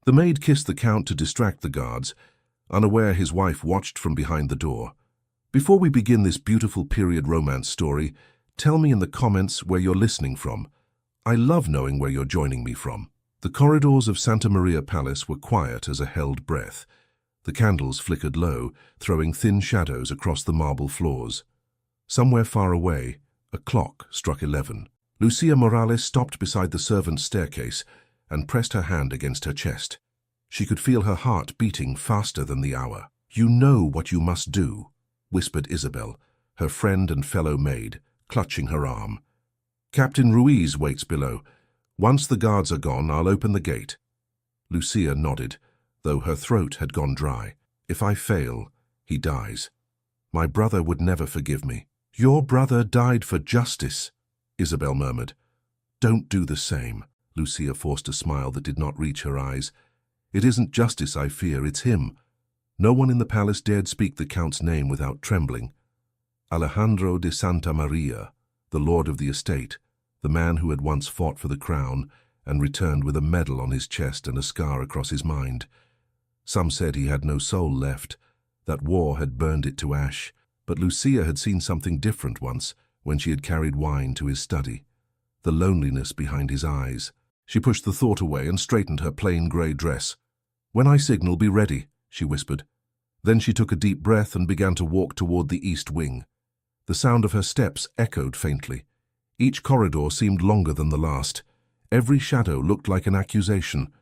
The maid kissed the Count to distract the guards, unaware his wife watched from behind the door. Before we begin this beautiful period romance story, tell me in the comments where you're listening from. I love knowing where you're joining me from. The corridors of Santa Maria Palace were quiet as a held breath. The candles flickered low, throwing thin shadows across the marble floors. Somewhere far away, a clock struck 11. Lucia Morales stopped beside the servants' staircase and pressed her hand against her chest. She could feel her heart beating faster than the hour. "You know what you must do," whispered Isabel, her friend and fellow maid, clutching her arm. "Captain Ruiz waits below. Once the guards are gone, I'll open the gate." Lucia nodded, though her throat had gone dry. "If I fail, he dies. My brother would never forgive me." "Your brother died for justice," Isabel murmured. "Don't do the same." Lucia forced a smile that did not reach her eyes. "It isn't justice I fear, it's him." No one in the palace dared speak the Count's name without trembling. Alejandro de Santa Maria, the lord of the estate, the man who had once fought for the crown and returned with a medal on his chest and a scar across his mind. Some said he had no soul left, that war had burned it to ash, but Lucia had seen something different once when she had carried wine to his study. The loneliness behind his eyes. She pushed the thought away and straightened her plain grey dress. "When I signal, be ready," she whispered. Then she took a deep breath and began to walk toward the east wing. The sound of her steps echoed faintly. Each corridor seemed longer than the last. Every shadow looked like an accusation.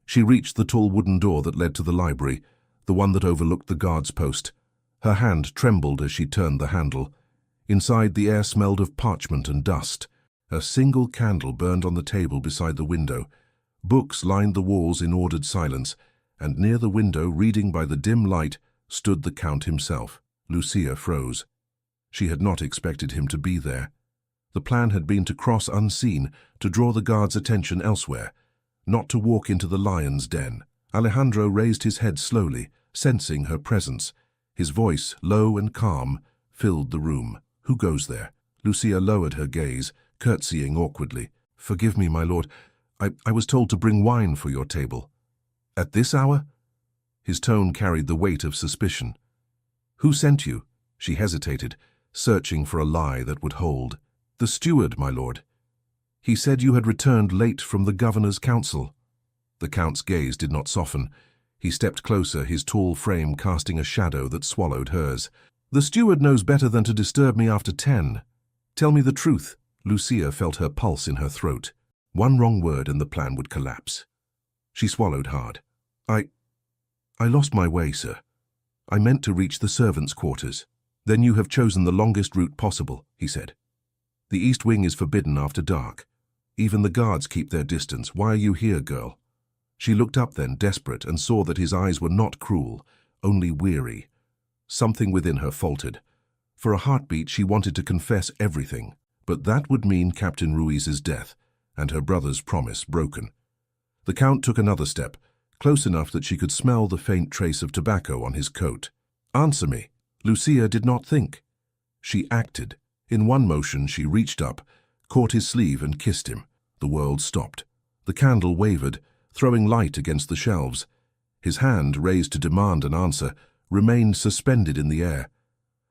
She reached the tall wooden door that led to the library, the one that overlooked the guard's post. Her hand trembled as she turned the handle. Inside, the air smelled of parchment and dust. A single candle burned on the table beside the window. Books lined the walls in ordered silence, and near the window, reading by the dim light, stood the Count himself. Lucia froze. She had not expected him to be there. The plan had been to cross unseen, to draw the guards' attention elsewhere, not to walk into the lion's den. Alejandro raised his head slowly, sensing her presence. His voice, low and calm, filled the room. "Who goes there?" Lucia lowered her gaze, curtsying awkwardly. "Forgive me, my lord. I was told to bring wine for your table." "At this hour?" His tone carried the weight of suspicion. "Who sent you?" She hesitated, searching for a lie that would hold. "The steward, my lord. He said you had returned late from the governor's council." The Count's gaze did not soften. He stepped closer, his tall frame casting a shadow that swallowed hers. "The steward knows better than to disturb me after 10. Tell me the truth." Lucia felt her pulse in her throat. One wrong word and the plan would collapse. She swallowed hard. I lost my way, sir. I meant to reach the servants' quarters." "Then you have chosen the longest route possible," he said. "The east wing is forbidden after dark. Even the guards keep their distance. Why are you here, girl?" She looked up then, desperate, and saw that his eyes were not cruel, only weary. Something within her faltered. For a heartbeat, she wanted to confess everything, but that would mean Captain Ruiz's death, and her brother's promise broken. The Count took another step, close enough that she could smell the faint trace of tobacco on his coat. "Answer me." Lucia did not think. She acted. In one motion, she reached up, caught his sleeve and kissed him. The world stopped. The candle wavered, throwing light against the shelves. His hand, raised to demand an answer, remained suspended in the air.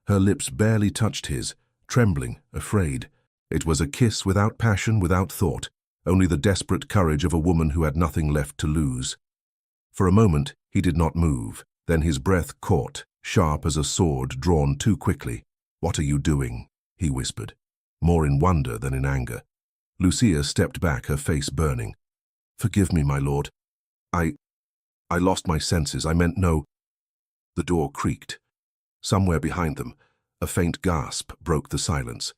Her lips barely touched his, trembling, afraid. It was a kiss without passion, without thought, only the desperate courage of a woman who had nothing left to lose. For a moment, he did not move. Then his breath caught, sharp as a sword drawn too quickly. "What are you doing?" he whispered, more in wonder than in anger. Lucia stepped back, her face burning. "Forgive me, my lord. I lost my senses. I meant no—" The door creaked. Somewhere behind them, a faint gasp broke the silence.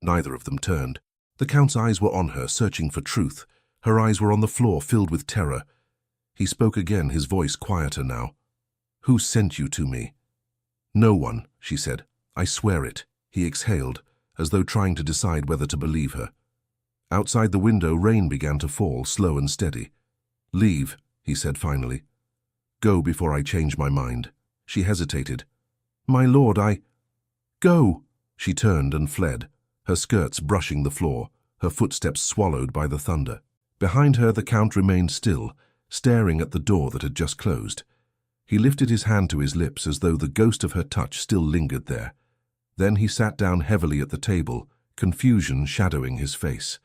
Neither of them turned. The Count's eyes were on her, searching for truth. Her eyes were on the floor, filled with terror. He spoke again, his voice quieter now. "Who sent you to me?" "No one," she said. "I swear it." He exhaled, as though trying to decide whether to believe her. Outside the window, rain began to fall, slow and steady. "Leave," he said finally. "Go before I change my mind." She hesitated. "My lord, Go!" She turned and fled, her skirts brushing the floor, her footsteps swallowed by the thunder. Behind her, the Count remained still, staring at the door that had just closed. He lifted his hand to his lips as though the ghost of her touch still lingered there. Then he sat down heavily at the table, confusion shadowing his face.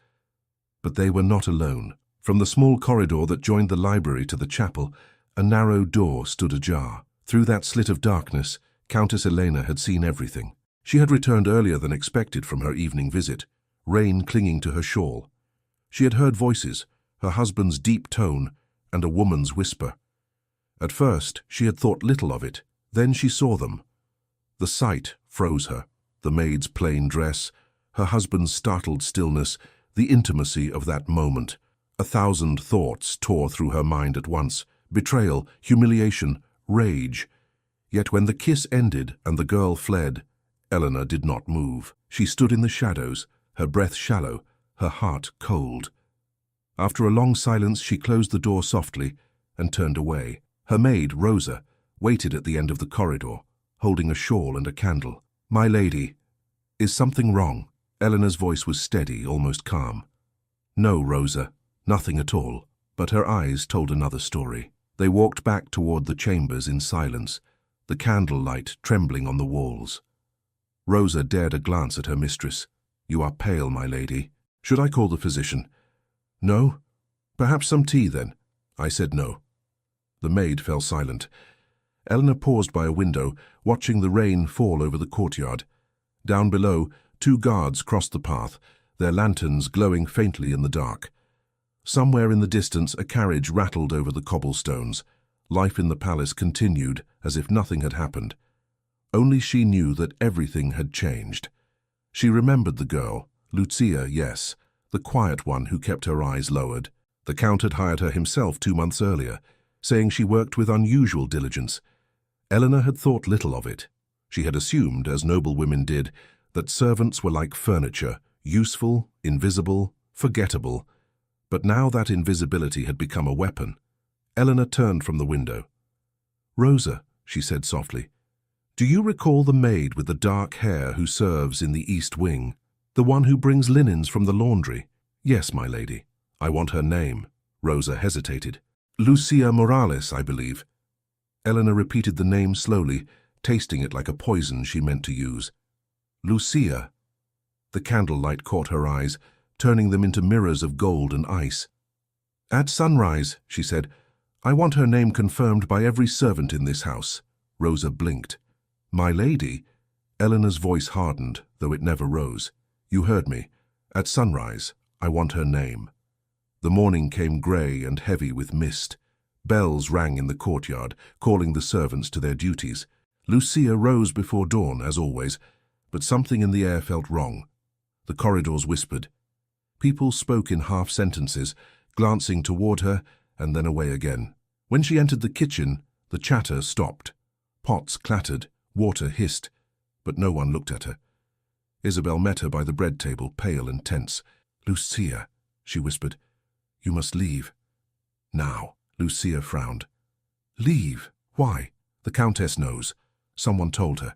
But they were not alone. From the small corridor that joined the library to the chapel, a narrow door stood ajar. Through that slit of darkness, Countess Elena had seen everything. She had returned earlier than expected from her evening visit, rain clinging to her shawl. She had heard voices, her husband's deep tone, and a woman's whisper. At first, she had thought little of it. Then she saw them. The sight froze her. The maid's plain dress, her husband's startled stillness, the intimacy of that moment. 1,000 thoughts tore through her mind at once. Betrayal, humiliation, rage. Yet when the kiss ended and the girl fled, Eleanor did not move. She stood in the shadows, her breath shallow, her heart cold. After a long silence, she closed the door softly and turned away. Her maid, Rosa, waited at the end of the corridor, holding a shawl and a candle. "My lady, is something wrong?" Eleanor's voice was steady, almost calm. "No, Rosa, nothing at all." But her eyes told another story. They walked back toward the chambers in silence, the candlelight trembling on the walls. Rosa dared a glance at her mistress. "You are pale, my lady. Should I call the physician?" "No? Perhaps some tea, then?" I said no. The maid fell silent. Eleanor paused by a window, watching the rain fall over the courtyard. Down below, 2 guards crossed the path, their lanterns glowing faintly in the dark. Somewhere in the distance, a carriage rattled over the cobblestones. Life in the palace continued as if nothing had happened. Only she knew that everything had changed. She remembered the girl, Lucia, yes, the quiet one who kept her eyes lowered. The Count had hired her himself 2 months earlier, saying she worked with unusual diligence. Eleanor had thought little of it. She had assumed, as noble women did, that servants were like furniture, useful, invisible, forgettable. But now that invisibility had become a weapon. Eleanor turned from the window. "Rosa," she said softly, "do you recall the maid with the dark hair who serves in the East Wing? The one who brings linens from the laundry?" "Yes, my lady." "I want her name." Rosa hesitated. "Lucia Morales, I believe." Eleanor repeated the name slowly, tasting it like a poison she meant to use. "Lucia." The candlelight caught her eyes, turning them into mirrors of gold and ice. "At sunrise," she said, "I want her name confirmed by every servant in this house." Rosa blinked. "My lady?" Eleanor's voice hardened, though it never rose. "You heard me. At sunrise, I want her name." The morning came grey and heavy with mist. Bells rang in the courtyard, calling the servants to their duties. Lucia rose before dawn, as always, but something in the air felt wrong. The corridors whispered. People spoke in half-sentences, glancing toward her and then away again. When she entered the kitchen, the chatter stopped. Pots clattered, water hissed, but no one looked at her. Isabel met her by the bread table, pale and tense. "Lucia," she whispered, "you must leave. Now." Lucia frowned. "Leave? Why?" "The Countess knows. Someone told her.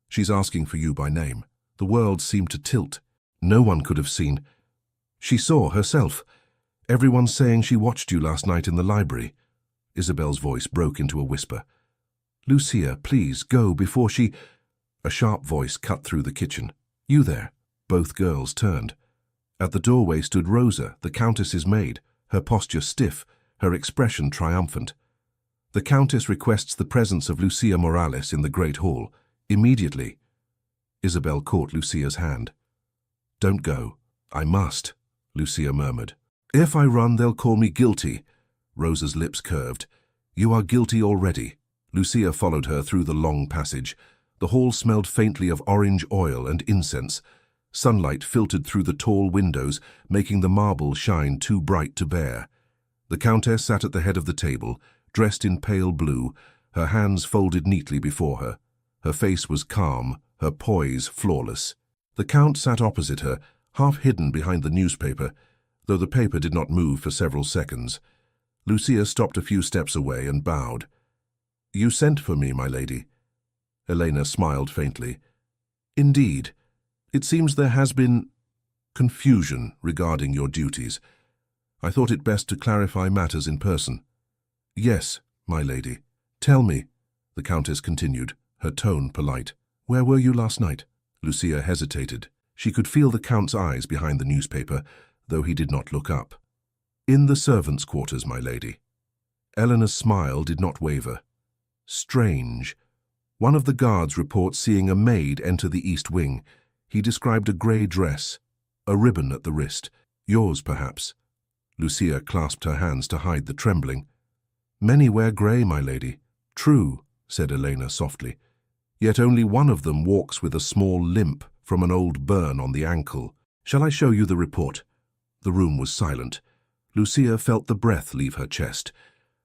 She's asking for you by name." The world seemed to tilt. No one could have seen. She saw herself. Everyone's saying she watched you last night in the library. Isabel's voice broke into a whisper. "Lucia, please, go before she—" A sharp voice cut through the kitchen. "You there?" Both girls turned. At the doorway stood Rosa, the Countess's maid, her posture stiff, her expression triumphant. "The Countess requests the presence of Lucia Morales in the Great Hall. Immediately." Isabel caught Lucia's hand. "Don't go." "I must," Lucia murmured. "If I run, they'll call me guilty." Rosa's lips curved. "You are guilty already." Lucia followed her through the long passage. The hall smelled faintly of orange oil and incense. Sunlight filtered through the tall windows, making the marble shine too bright to bear. The Countess sat at the head of the table, dressed in pale blue, her hands folded neatly before her. Her face was calm, her poise flawless. The Count sat opposite her, half hidden behind the newspaper, though the paper did not move for several seconds. Lucia stopped a few steps away and bowed. "You sent for me, my lady." Elena smiled faintly. "Indeed. It seems there has been confusion regarding your duties. I thought it best to clarify matters in person." Yes, my lady. Tell me, the Countess continued, her tone polite. Where were you last night? Lucia hesitated. She could feel the Count's eyes behind the newspaper, though he did not look up. In the servants' quarters, my lady. Eleanor's smile did not waver. Strange. One of the guards reports seeing a maid enter the east wing. He described a grey dress, a ribbon at the wrist. Yours, perhaps. Lucia clasped her hands to hide the trembling. Many wear grey, my lady. True, said Elena softly. Yet only one of them walks with a small limp from an old burn on the ankle. Shall I show you the report? The room was silent. Lucia felt the breath leave her chest.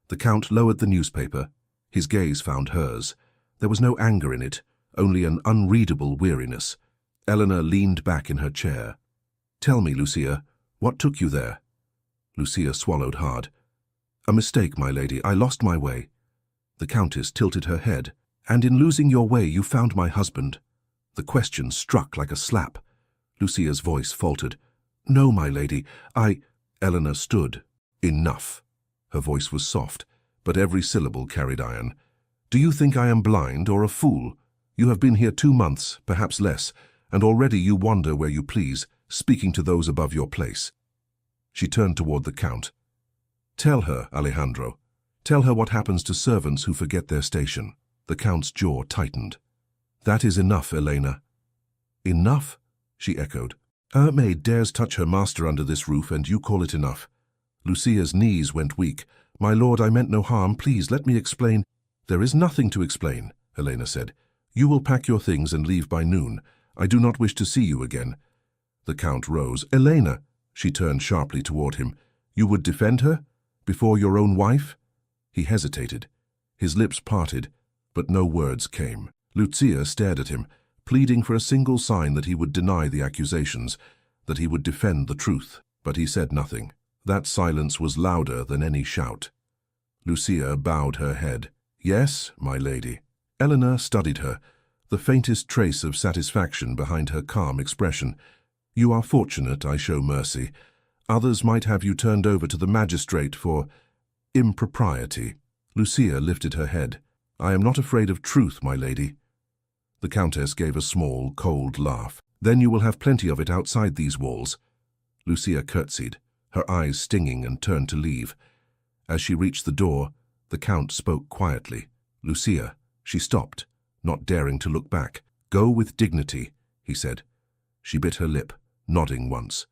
The Count lowered the newspaper. His gaze found hers. There was no anger in it, only an unreadable weariness. Eleanor leaned back in her chair. Tell me, Lucia, what took you there? Lucia swallowed hard. A mistake, my lady. I lost my way. The Countess tilted her head. And in losing your way, you found my husband. The question struck like a slap. Lucia's voice faltered. No, my lady, Eleanor stood. Enough. Her voice was soft, but every syllable carried iron. Do you think I am blind or a fool? You have been here 2 months, perhaps less, and already you wander where you please, speaking to those above your place. She turned toward the Count. Tell her, Alejandro. Tell her what happens to servants who forget their station. The Count's jaw tightened. That is enough, Elena. Enough? She echoed. A maid dares touch her master under this roof, and you call it enough. Lucia's knees went weak. My lord, I meant no harm. Please, let me explain. There is nothing to explain, Elena said. You will pack your things and leave by noon. I do not wish to see you again. The Count rose. Elena, she turned sharply toward him. You would defend her? Before your own wife? He hesitated. His lips parted, but no words came. Lucia stared at him, pleading for a single sign that he would deny the accusations, that he would defend the truth. But he said nothing. That silence was louder than any shout. Lucia bowed her head. Yes, my lady. Eleanor studied her, the faintest trace of satisfaction behind her calm expression. You are fortunate I show mercy. Others might have you turned over to the magistrate for impropriety. Lucia lifted her head. I am not afraid of truth, my lady. The Countess gave a small, cold laugh. Then you will have plenty of it outside these walls. Lucia curtsied, her eyes stinging, and turned to leave. As she reached the door, the Count spoke quietly. Lucia, she stopped, not daring to look back. Go with dignity, he said. She bit her lip, nodding once.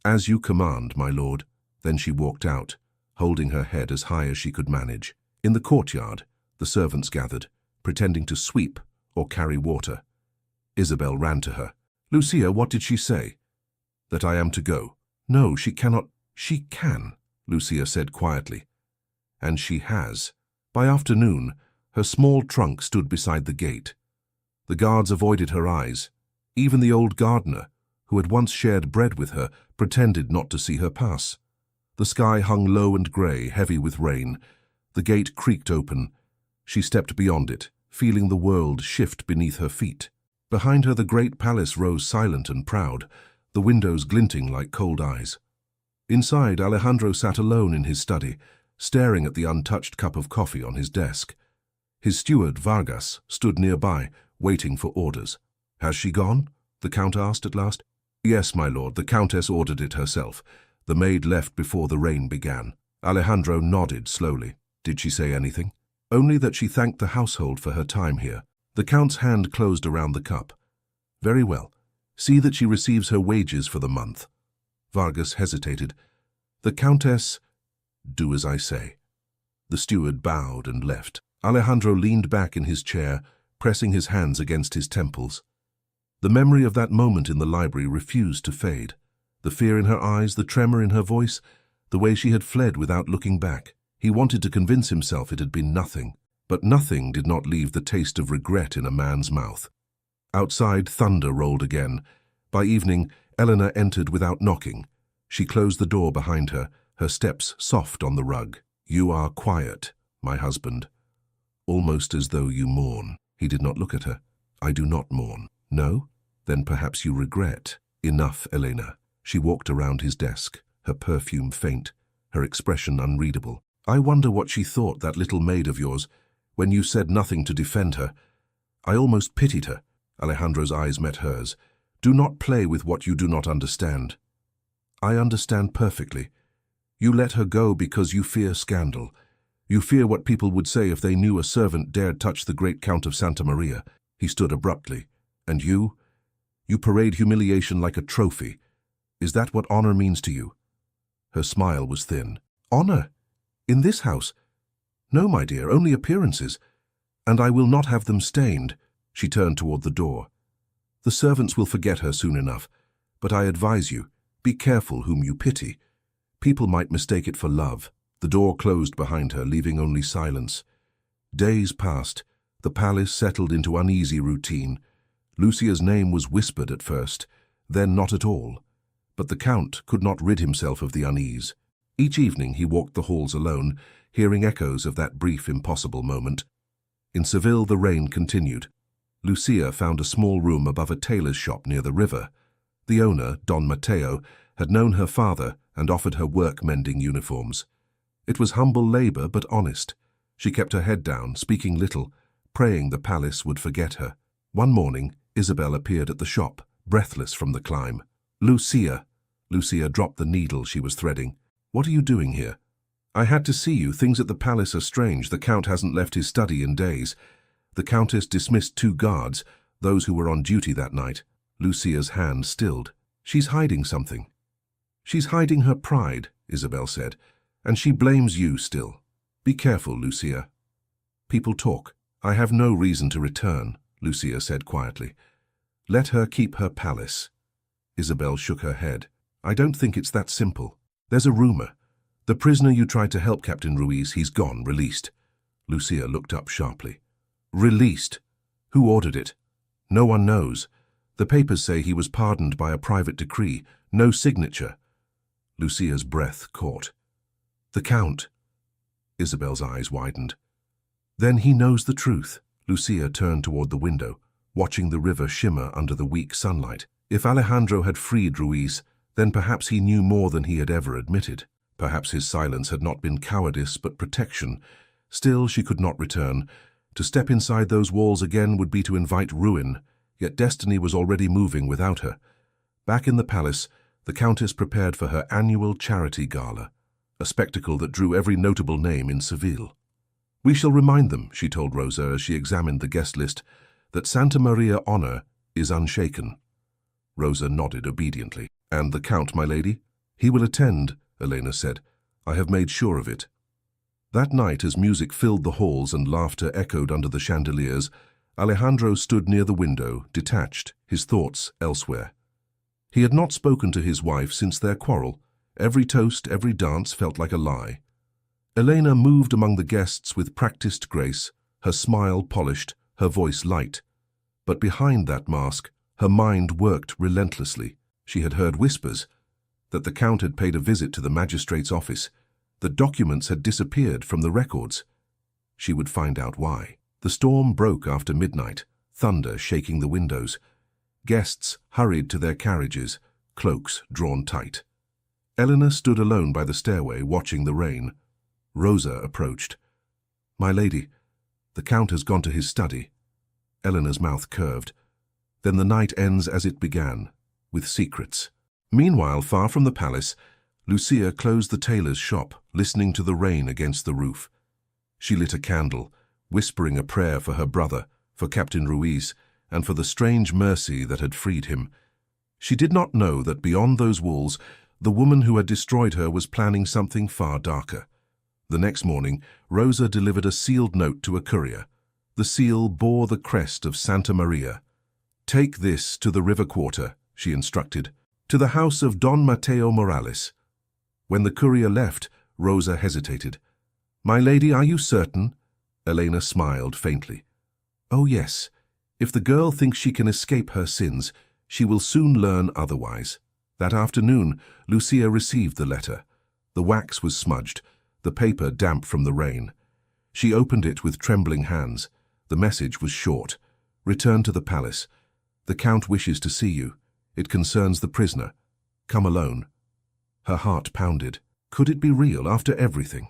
As you command, my lord. Then she walked out, holding her head as high as she could manage. In the courtyard, the servants gathered, pretending to sweep or carry water. Isabel ran to her. Lucia, what did she say? That I am to go. No, she cannot. She can, Lucia said quietly. And she has. By afternoon, her small trunk stood beside the gate. The guards avoided her eyes. Even the old gardener, who had once shared bread with her, pretended not to see her pass. The sky hung low and grey, heavy with rain. The gate creaked open. She stepped beyond it, feeling the world shift beneath her feet. Behind her the great palace rose silent and proud, the windows glinting like cold eyes. Inside, Alejandro sat alone in his study, staring at the untouched cup of coffee on his desk. His steward, Vargas, stood nearby, waiting for orders. Has she gone? The Count asked at last. Yes, my lord, the Countess ordered it herself. The maid left before the rain began. Alejandro nodded slowly. Did she say anything? Only that she thanked the household for her time here. The Count's hand closed around the cup. Very well. See that she receives her wages for the month. Vargas hesitated. The Countess... Do as I say. The steward bowed and left. Alejandro leaned back in his chair, pressing his hands against his temples. The memory of that moment in the library refused to fade. The fear in her eyes, the tremor in her voice, the way she had fled without looking back. He wanted to convince himself it had been nothing, but nothing did not leave the taste of regret in a man's mouth. Outside, thunder rolled again. By evening, Eleanor entered without knocking. She closed the door behind her, her steps soft on the rug. You are quiet, my husband. Almost as though you mourn. He did not look at her. I do not mourn. No? Then perhaps you regret. Enough, Elena. She walked around his desk, her perfume faint, her expression unreadable. I wonder what she thought, that little maid of yours, when you said nothing to defend her. I almost pitied her." Alejandro's eyes met hers. "Do not play with what you do not understand." "I understand perfectly. You let her go because you fear scandal. You fear what people would say if they knew a servant dared touch the great Count of Santa Maria." He stood abruptly. "And you? You parade humiliation like a trophy. Is that what honor means to you?" Her smile was thin. "Honor? In this house? No, my dear, only appearances. And I will not have them stained." She turned toward the door. "The servants will forget her soon enough, but I advise you, be careful whom you pity. People might mistake it for love." The door closed behind her, leaving only silence. Days passed. The palace settled into uneasy routine. Lucia's name was whispered at first, then not at all. But the Count could not rid himself of the unease. Each evening he walked the halls alone, hearing echoes of that brief, impossible moment. In Seville the rain continued. Lucia found a small room above a tailor's shop near the river. The owner, Don Mateo, had known her father and offered her work-mending uniforms. It was humble labor, but honest. She kept her head down, speaking little, praying the palace would forget her. One morning, Isabel appeared at the shop, breathless from the climb. "Lucia." Lucia dropped the needle she was threading. "What are you doing here?" "I had to see you. Things at the palace are strange. The Count hasn't left his study in days. The Countess dismissed 2 guards, those who were on duty that night." Lucia's hand stilled. "She's hiding something." "She's hiding her pride," Isabel said, "and she blames you still. Be careful, Lucia." "People talk. I have no reason to return," Lucia said quietly. "Let her keep her palace." Isabel shook her head. "I don't think it's that simple. There's a rumor. The prisoner you tried to help, Captain Ruiz, he's gone, released." Lucia looked up sharply. "Released? Who ordered it?" "No one knows. The papers say he was pardoned by a private decree. No signature." Lucia's breath caught. "The Count." Isabel's eyes widened. "Then he knows the truth." Lucia turned toward the window, watching the river shimmer under the weak sunlight. If Alejandro had freed Ruiz, then perhaps he knew more than he had ever admitted. Perhaps his silence had not been cowardice but protection. Still, she could not return. To step inside those walls again would be to invite ruin, yet destiny was already moving without her. Back in the palace, the Countess prepared for her annual charity gala, a spectacle that drew every notable name in Seville. "We shall remind them," she told Rosa as she examined the guest list, "that Santa Maria honor is unshaken." Rosa nodded obediently. "And the Count, my lady?" "He will attend," Elena said. "I have made sure of it." That night, as music filled the halls and laughter echoed under the chandeliers, Alejandro stood near the window, detached, his thoughts elsewhere. He had not spoken to his wife since their quarrel. Every toast, every dance felt like a lie. Elena moved among the guests with practiced grace, her smile polished, her voice light. But behind that mask, her mind worked relentlessly. She had heard whispers that the Count had paid a visit to the magistrate's office, that documents had disappeared from the records. She would find out why. The storm broke after midnight, thunder shaking the windows. Guests hurried to their carriages, cloaks drawn tight. Eleanor stood alone by the stairway, watching the rain. Rosa approached. "My lady, the Count has gone to his study." Eleanor's mouth curved. "Then the night ends as it began, with secrets." Meanwhile, far from the palace, Lucia closed the tailor's shop, listening to the rain against the roof. She lit a candle, whispering a prayer for her brother, for Captain Ruiz, and for the strange mercy that had freed him. She did not know that beyond those walls, the woman who had destroyed her was planning something far darker. The next morning, Rosa delivered a sealed note to a courier. The seal bore the crest of Santa Maria. "Take this to the river quarter," she instructed, "to the house of Don Mateo Morales." When the courier left, Rosa hesitated. "My lady, are you certain?" Elena smiled faintly. "Oh yes. If the girl thinks she can escape her sins, she will soon learn otherwise." That afternoon, Lucia received the letter. The wax was smudged, the paper damp from the rain. She opened it with trembling hands. The message was short. "Return to the palace. The Count wishes to see you. It concerns the prisoner. Come alone." Her heart pounded. Could it be real after everything?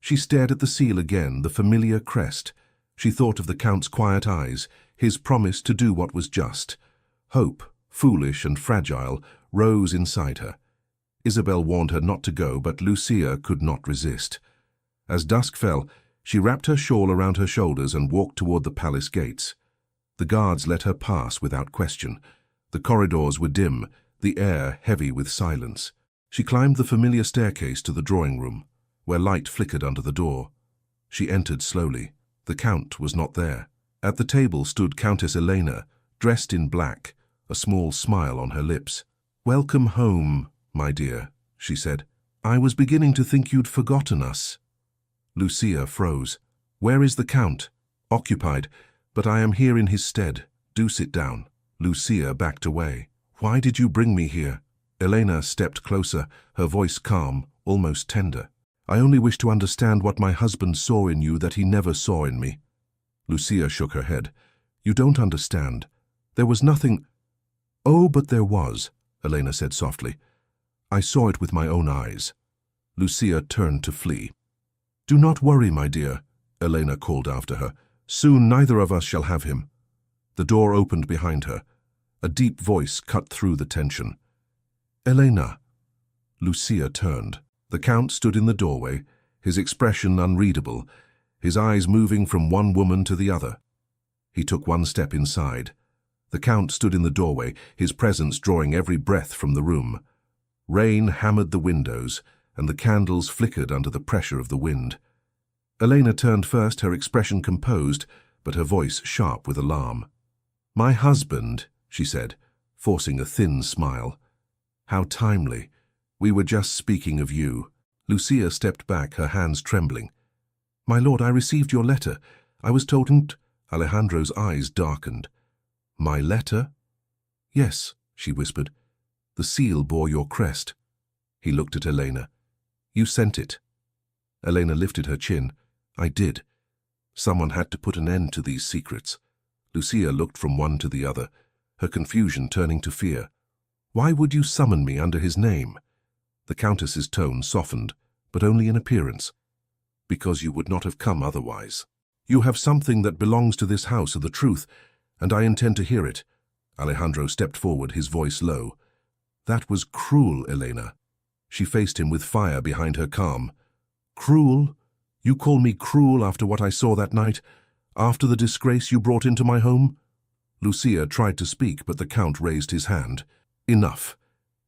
She stared at the seal again, the familiar crest. She thought of the Count's quiet eyes, his promise to do what was just. Hope, foolish and fragile, rose inside her. Isabel warned her not to go, but Lucia could not resist. As dusk fell, she wrapped her shawl around her shoulders and walked toward the palace gates. The guards let her pass without question. The corridors were dim, the air heavy with silence. She climbed the familiar staircase to the drawing room, where light flickered under the door. She entered slowly. The Count was not there. At the table stood Countess Elena, dressed in black, a small smile on her lips. "Welcome home, my dear," she said. "I was beginning to think you'd forgotten us." Lucia froze. "Where is the Count?" "Occupied, but I am here in his stead. Do sit down." Lucia backed away. "Why did you bring me here?" Elena stepped closer, her voice calm, almost tender. "I only wish to understand what my husband saw in you that he never saw in me." Lucia shook her head. "You don't understand. There was nothing—" "Oh, but there was," Elena said softly. "I saw it with my own eyes." Lucia turned to flee. "Do not worry, my dear," Elena called after her. "Soon neither of us shall have him." The door opened behind her. A deep voice cut through the tension. "Elena." Lucia turned. The Count stood in the doorway, his expression unreadable, his eyes moving from one woman to the other. He took one step inside. The Count stood in the doorway, his presence drawing every breath from the room. Rain hammered the windows, and the candles flickered under the pressure of the wind. Elena turned first, her expression composed, but her voice sharp with alarm. "My husband," she said, forcing a thin smile. "How timely. We were just speaking of you." Lucia stepped back, her hands trembling. "My lord, I received your letter. I was told—" Alejandro's eyes darkened. "My letter?" "Yes," she whispered. "The seal bore your crest." He looked at Elena. "You sent it." Elena lifted her chin. "I did. Someone had to put an end to these secrets." Lucia looked from one to the other, her confusion turning to fear. "Why would you summon me under his name?" The Countess's tone softened, but only in appearance. "Because you would not have come otherwise. You have something that belongs to this house of the truth, and I intend to hear it." Alejandro stepped forward, his voice low. "That was cruel, Elena." She faced him with fire behind her calm. "Cruel? You call me cruel after what I saw that night? After the disgrace you brought into my home?" Lucia tried to speak, but the Count raised his hand. "Enough.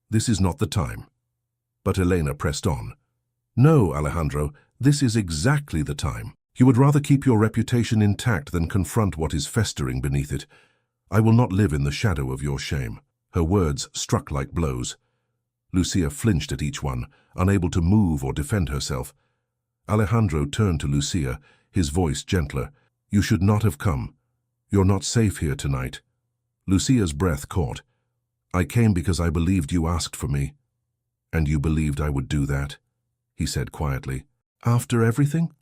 This is not the time." But Elena pressed on. "No, Alejandro, this is exactly the time. You would rather keep your reputation intact than confront what is festering beneath it. I will not live in the shadow of your shame." Her words struck like blows. Lucia flinched at each one, unable to move or defend herself. Alejandro turned to Lucia, his voice gentler. "You should not have come. You're not safe here tonight." Lucia's breath caught. "I came because I believed you asked for me." "And you believed I would do that?" he said quietly. "After everything?"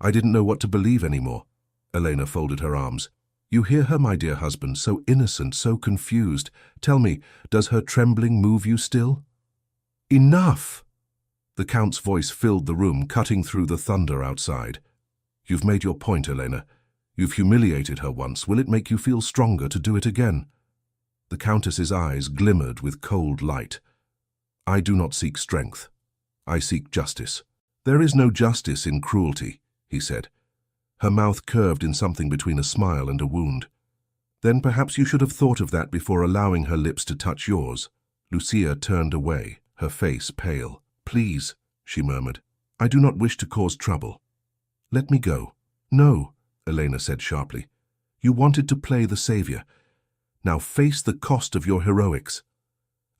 "I didn't know what to believe anymore." Elena folded her arms. "You hear her, my dear husband, so innocent, so confused. Tell me, does her trembling move you still?" "Enough!" The Count's voice filled the room, cutting through the thunder outside. "You've made your point, Elena. You've humiliated her once. Will it make you feel stronger to do it again?" The Countess's eyes glimmered with cold light. "I do not seek strength. I seek justice." "There is no justice in cruelty," he said. Her mouth curved in something between a smile and a wound. "Then perhaps you should have thought of that before allowing her lips to touch yours." Lucia turned away, her face pale. "Please," she murmured. "I do not wish to cause trouble. Let me go." "No," Elena said sharply. "You wanted to play the savior. Now face the cost of your heroics."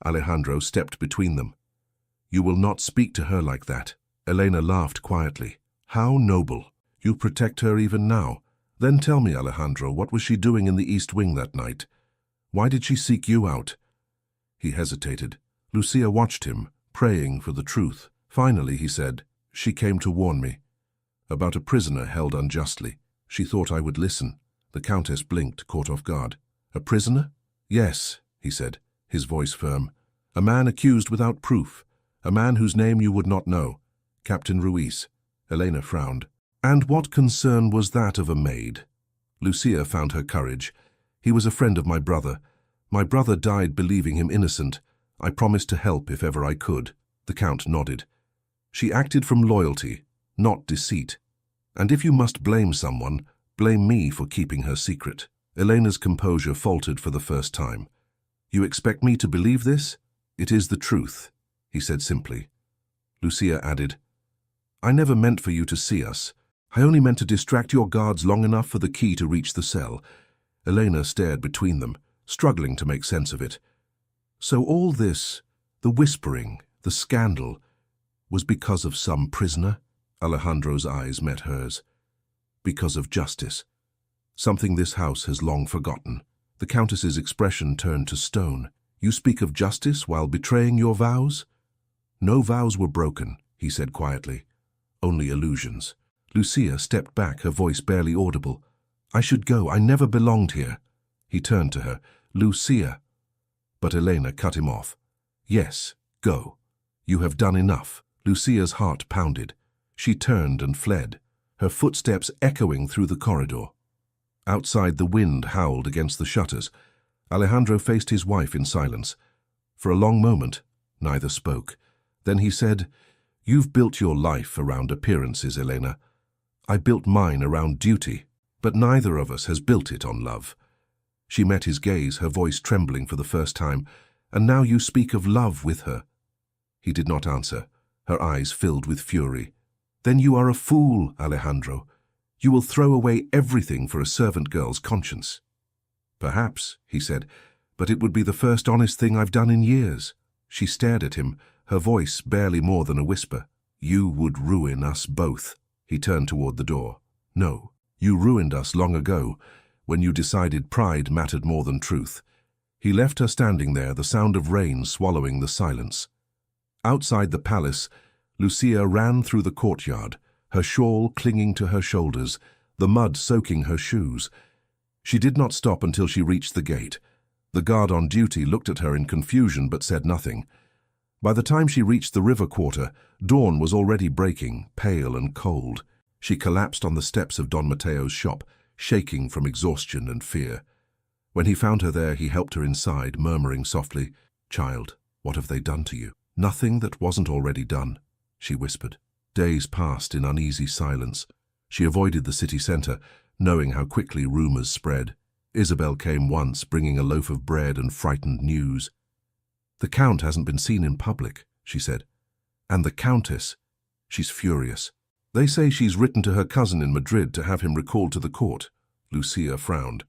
Alejandro stepped between them. "You will not speak to her like that." Elena laughed quietly. "How noble. You protect her even now. Then tell me, Alejandro, what was she doing in the East Wing that night? Why did she seek you out?" He hesitated. Lucia watched him, praying for the truth. Finally, he said, "She came to warn me. About a prisoner held unjustly. She thought I would listen." The Countess blinked, caught off guard. "A prisoner?" "Yes," he said, his voice firm. "A man accused without proof. A man whose name you would not know. Captain Ruiz. Elena frowned. And what concern was that of a maid? Lucia found her courage. He was a friend of my brother. My brother died believing him innocent. I promised to help if ever I could. The Count nodded. She acted from loyalty, not deceit. And if you must blame someone, blame me for keeping her secret. Elena's composure faltered for the first time. You expect me to believe this? It is the truth, he said simply. Lucia added, I never meant for you to see us. I only meant to distract your guards long enough for the key to reach the cell. Elena stared between them, struggling to make sense of it. So all this, the whispering, the scandal, was because of some prisoner? Alejandro's eyes met hers. Because of justice. Something this house has long forgotten. The Countess's expression turned to stone. You speak of justice while betraying your vows? No vows were broken, he said quietly. Only illusions. Lucia stepped back, her voice barely audible. I should go. I never belonged here. He turned to her. Lucia. But Elena cut him off. Yes, go. You have done enough. Lucia's heart pounded. She turned and fled, her footsteps echoing through the corridor. Outside, the wind howled against the shutters. Alejandro faced his wife in silence. For a long moment, neither spoke. Then he said, You've built your life around appearances, Elena. I built mine around duty, but neither of us has built it on love. She met his gaze, her voice trembling for the first time. And now you speak of love with her. He did not answer, her eyes filled with fury. Then you are a fool, Alejandro. You will throw away everything for a servant girl's conscience. Perhaps, he said, but it would be the first honest thing I've done in years. She stared at him, her voice barely more than a whisper. You would ruin us both. He turned toward the door. No, you ruined us long ago, when you decided pride mattered more than truth. He left her standing there, the sound of rain swallowing the silence. Outside the palace, Lucia ran through the courtyard, her shawl clinging to her shoulders, the mud soaking her shoes. She did not stop until she reached the gate. The guard on duty looked at her in confusion but said nothing. By the time she reached the river quarter, dawn was already breaking, pale and cold. She collapsed on the steps of Don Mateo's shop, shaking from exhaustion and fear. When he found her there, he helped her inside, murmuring softly, Child, what have they done to you? Nothing that wasn't already done, she whispered. Days passed in uneasy silence. She avoided the city center, knowing how quickly rumors spread. Isabel came once, bringing a loaf of bread and frightened news. The Count hasn't been seen in public, she said. And the Countess, she's furious. They say she's written to her cousin in Madrid to have him recalled to the court. Lucia frowned.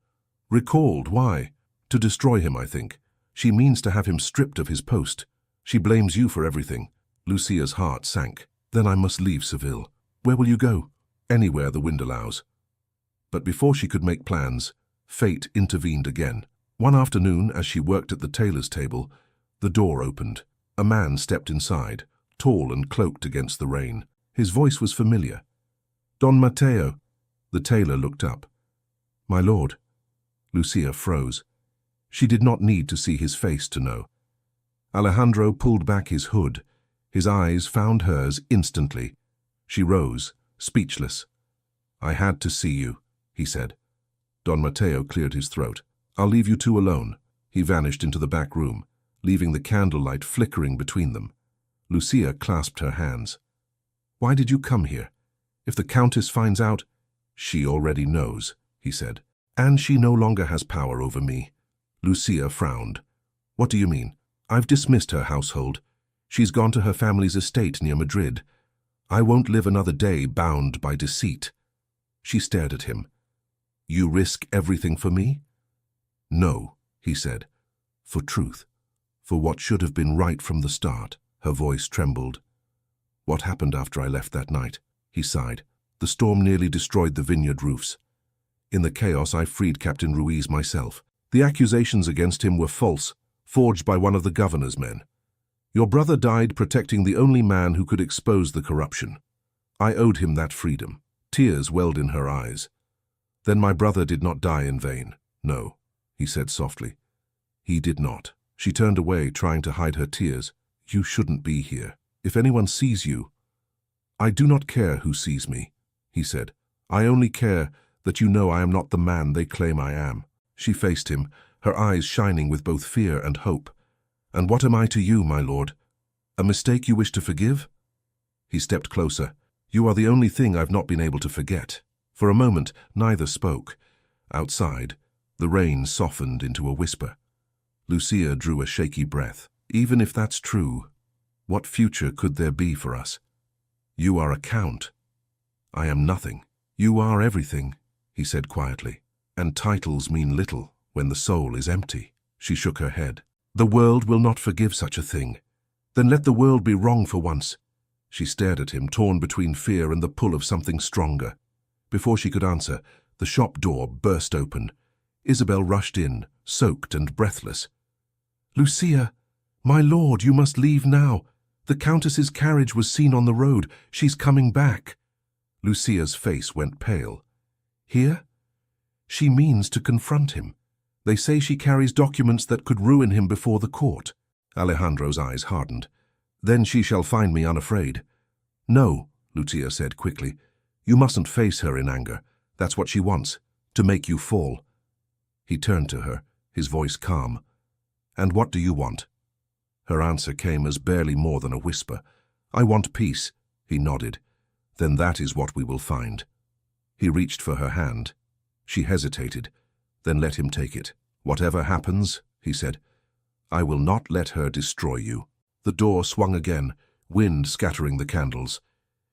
Recalled? Why? To destroy him, I think. She means to have him stripped of his post. She blames you for everything. Lucia's heart sank. Then I must leave Seville. Where will you go? Anywhere the wind allows. But before she could make plans, fate intervened again. One afternoon, as she worked at the tailor's table, the door opened. A man stepped inside, tall and cloaked against the rain. His voice was familiar. Don Mateo. The tailor looked up. My lord. Lucia froze. She did not need to see his face to know. Alejandro pulled back his hood. His eyes found hers instantly. She rose, speechless. I had to see you, he said. Don Mateo cleared his throat. I'll leave you two alone. He vanished into the back room, leaving the candlelight flickering between them. Lucia clasped her hands. Why did you come here? If the Countess finds out, she already knows, he said. And she no longer has power over me. Lucia frowned. What do you mean? I've dismissed her household. She's gone to her family's estate near Madrid. I won't live another day bound by deceit. She stared at him. You risk everything for me? No, he said. For truth. For what should have been right from the start. Her voice trembled. What happened after I left that night? He sighed. The storm nearly destroyed the vineyard roofs. In the chaos, I freed Captain Ruiz myself. The accusations against him were false, forged by one of the governor's men. Your brother died protecting the only man who could expose the corruption. I owed him that freedom. Tears welled in her eyes. Then my brother did not die in vain. No, he said softly. He did not. She turned away, trying to hide her tears. You shouldn't be here. If anyone sees you... I do not care who sees me, he said. I only care that you know I am not the man they claim I am. She faced him, her eyes shining with both fear and hope. And what am I to you, my lord? A mistake you wish to forgive? He stepped closer. You are the only thing I've not been able to forget. For a moment, neither spoke. Outside, the rain softened into a whisper. Lucia drew a shaky breath. Even if that's true, what future could there be for us? You are a count. I am nothing. You are everything, he said quietly. And titles mean little when the soul is empty. She shook her head. The world will not forgive such a thing. Then let the world be wrong for once. She stared at him, torn between fear and the pull of something stronger. Before she could answer, the shop door burst open. Isabel rushed in, soaked and breathless. Lucia, my lord, you must leave now. The Countess's carriage was seen on the road. She's coming back. Lucia's face went pale. Here? She means to confront him. They say she carries documents that could ruin him before the court. Alejandro's eyes hardened. Then she shall find me unafraid. No, Lucia said quickly. You mustn't face her in anger. That's what she wants, to make you fall. He turned to her, his voice calm. And what do you want? Her answer came as barely more than a whisper. I want peace, he nodded. Then that is what we will find. He reached for her hand. She hesitated, then let him take it. Whatever happens, he said, I will not let her destroy you. The door swung again, wind scattering the candles.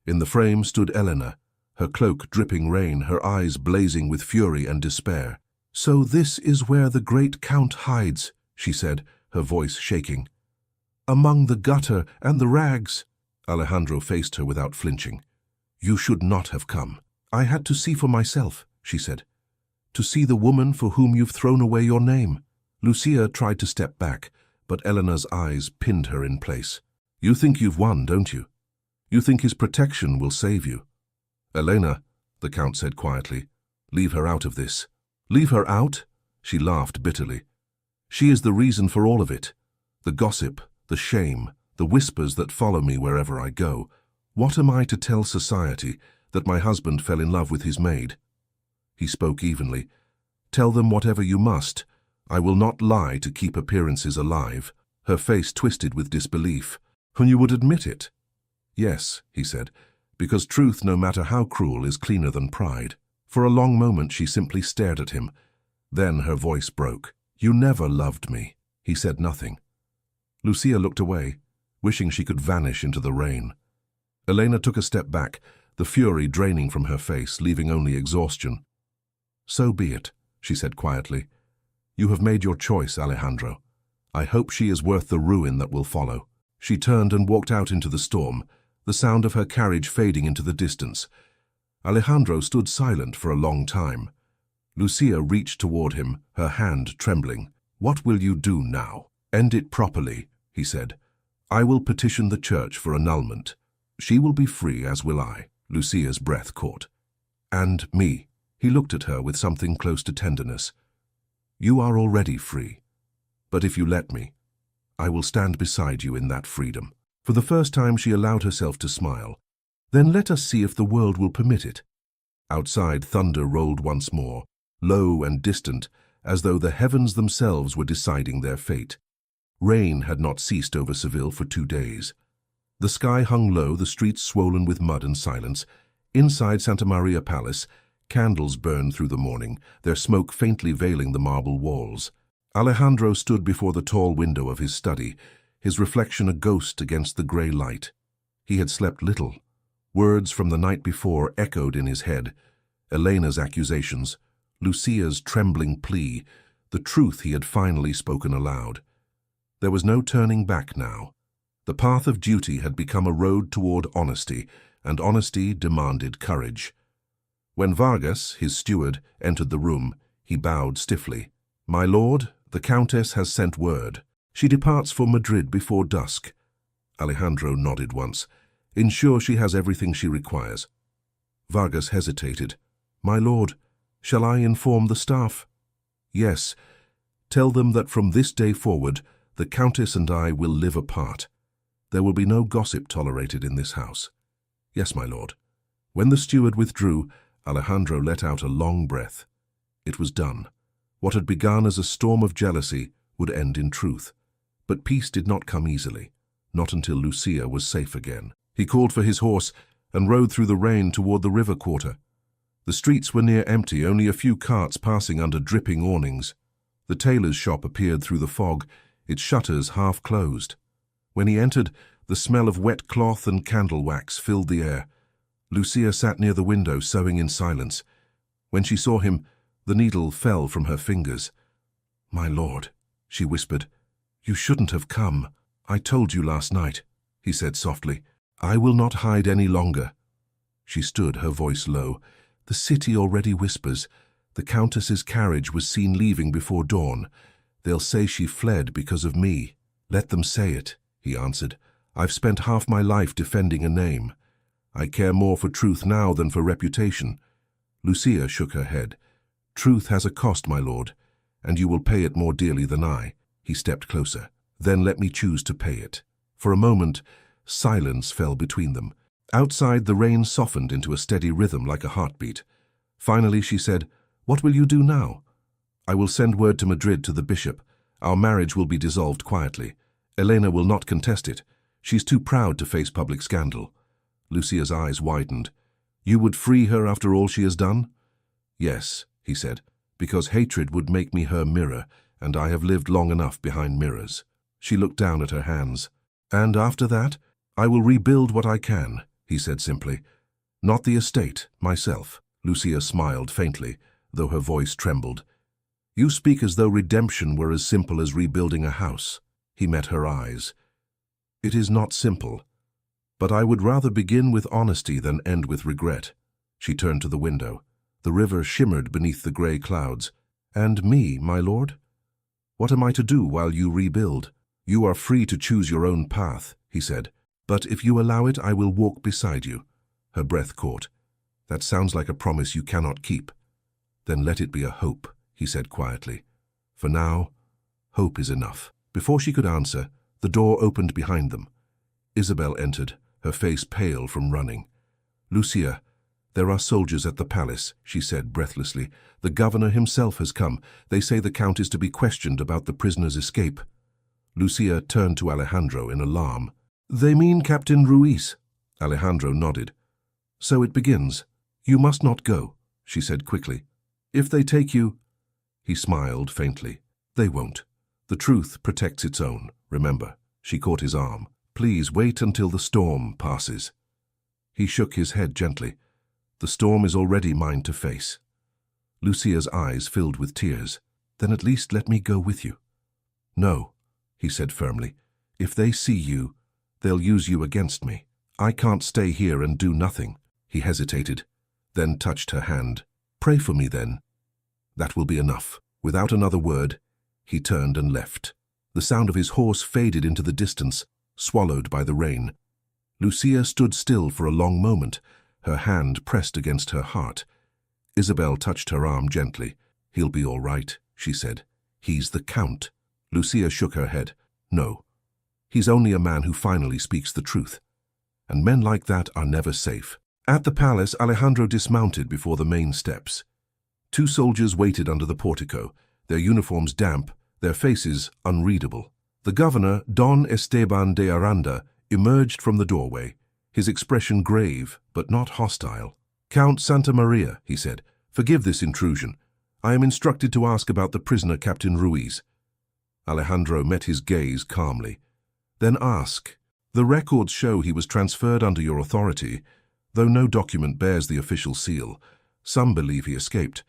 In the frame stood Eleanor, her cloak dripping rain, her eyes blazing with fury and despair. So this is where the great Count hides, she said, her voice shaking. Among the gutter and the rags. Alejandro faced her without flinching. You should not have come. I had to see for myself, she said. To see the woman for whom you've thrown away your name. Lucia tried to step back, but Eleanor's eyes pinned her in place. You think you've won, don't you? You think his protection will save you. Elena, the Count said quietly, leave her out of this. Leave her out? She laughed bitterly. She is the reason for all of it. The gossip, the shame, the whispers that follow me wherever I go. What am I to tell society that my husband fell in love with his maid? He spoke evenly. Tell them whatever you must. I will not lie to keep appearances alive. Her face twisted with disbelief. And you would admit it? Yes, he said, because truth, no matter how cruel, is cleaner than pride. For a long moment she simply stared at him. Then her voice broke. You never loved me. He said nothing. Lucia looked away, wishing she could vanish into the rain. Elena took a step back, the fury draining from her face, leaving only exhaustion. So be it, she said quietly. You have made your choice, Alejandro. I hope she is worth the ruin that will follow. She turned and walked out into the storm, the sound of her carriage fading into the distance. Alejandro stood silent for a long time. Lucia reached toward him, her hand trembling. What will you do now? End it properly, he said. I will petition the church for annulment. She will be free, as will I. Lucia's breath caught. And me. He looked at her with something close to tenderness. You are already free. But if you let me, I will stand beside you in that freedom. For the first time she allowed herself to smile. Then let us see if the world will permit it. Outside, thunder rolled once more, low and distant, as though the heavens themselves were deciding their fate. Rain had not ceased over Seville for 2 days. The sky hung low, the streets swollen with mud and silence. Inside Santa Maria Palace, candles burned through the morning, their smoke faintly veiling the marble walls. Alejandro stood before the tall window of his study, his reflection a ghost against the grey light. He had slept little. Words from the night before echoed in his head. Elena's accusations, Lucia's trembling plea, the truth he had finally spoken aloud. There was no turning back now. The path of duty had become a road toward honesty, and honesty demanded courage. When Vargas, his steward, entered the room, he bowed stiffly. My lord, the Countess has sent word. She departs for Madrid before dusk. Alejandro nodded once. Ensure she has everything she requires. Vargas hesitated. My lord, shall I inform the staff? Yes. Tell them that from this day forward, the Countess and I will live apart. There will be no gossip tolerated in this house. Yes, my lord. When the steward withdrew, Alejandro let out a long breath. It was done. What had begun as a storm of jealousy would end in truth. But peace did not come easily, not until Lucia was safe again. He called for his horse and rode through the rain toward the river quarter. The streets were near empty, only a few carts passing under dripping awnings. The tailor's shop appeared through the fog, its shutters half closed. When he entered, the smell of wet cloth and candle wax filled the air. Lucia sat near the window, sewing in silence. When she saw him, the needle fell from her fingers. "My lord," she whispered, "you shouldn't have come. I told you last night," he said softly. "I will not hide any longer." She stood, her voice low. "The city already whispers. The Countess's carriage was seen leaving before dawn. They'll say she fled because of me." "Let them say it," he answered. "I've spent half my life defending a name. I care more for truth now than for reputation." Lucia shook her head. "Truth has a cost, my lord, and you will pay it more dearly than I." He stepped closer. "Then let me choose to pay it." For a moment, silence fell between them. Outside, the rain softened into a steady rhythm like a heartbeat. Finally, she said, "What will you do now?" "I will send word to Madrid to the bishop. Our marriage will be dissolved quietly. Elena will not contest it. She's too proud to face public scandal." Lucia's eyes widened. "You would free her after all she has done?" "Yes," he said, "because hatred would make me her mirror, and I have lived long enough behind mirrors." She looked down at her hands. "And after that, I will rebuild what I can," he said simply. "Not the estate, myself." Lucia smiled faintly, though her voice trembled. "You speak as though redemption were as simple as rebuilding a house." He met her eyes. "It is not simple, but I would rather begin with honesty than end with regret." She turned to the window. The river shimmered beneath the grey clouds. "And me, my lord? What am I to do while you rebuild?" "You are free to choose your own path," he said. "But if you allow it, I will walk beside you." Her breath caught. "That sounds like a promise you cannot keep." "Then let it be a hope," he said quietly. "For now, hope is enough." Before she could answer, the door opened behind them. Isabel entered, her face pale from running. "Lucia, there are soldiers at the palace," she said breathlessly. "The governor himself has come. They say the count is to be questioned about the prisoner's escape." Lucia turned to Alejandro in alarm. "They mean Captain Ruiz." Alejandro nodded. "So it begins. You must not go," she said quickly. "If they take you—" He smiled faintly. "They won't. The truth protects its own, remember." She caught his arm. "Please wait until the storm passes." He shook his head gently. "The storm is already mine to face." Lucia's eyes filled with tears. "Then at least let me go with you." "No," he said firmly. "If they see you, they'll use you against me. I can't stay here and do nothing." He hesitated, then touched her hand. "Pray for me then." "That will be enough." Without another word, he turned and left. The sound of his horse faded into the distance, swallowed by the rain. Lucia stood still for a long moment, her hand pressed against her heart. Isabel touched her arm gently. "He'll be all right," she said. "He's the Count." Lucia shook her head. "No. He's only a man who finally speaks the truth. And men like that are never safe." At the palace, Alejandro dismounted before the main steps. Two soldiers waited under the portico, their uniforms damp, their faces unreadable. The governor, Don Esteban de Aranda, emerged from the doorway, his expression grave but not hostile. "Count Santa Maria," he said, "forgive this intrusion. I am instructed to ask about the prisoner Captain Ruiz." Alejandro met his gaze calmly. "Then ask. The records show he was transferred under your authority, though no document bears the official seal. Some believe he escaped.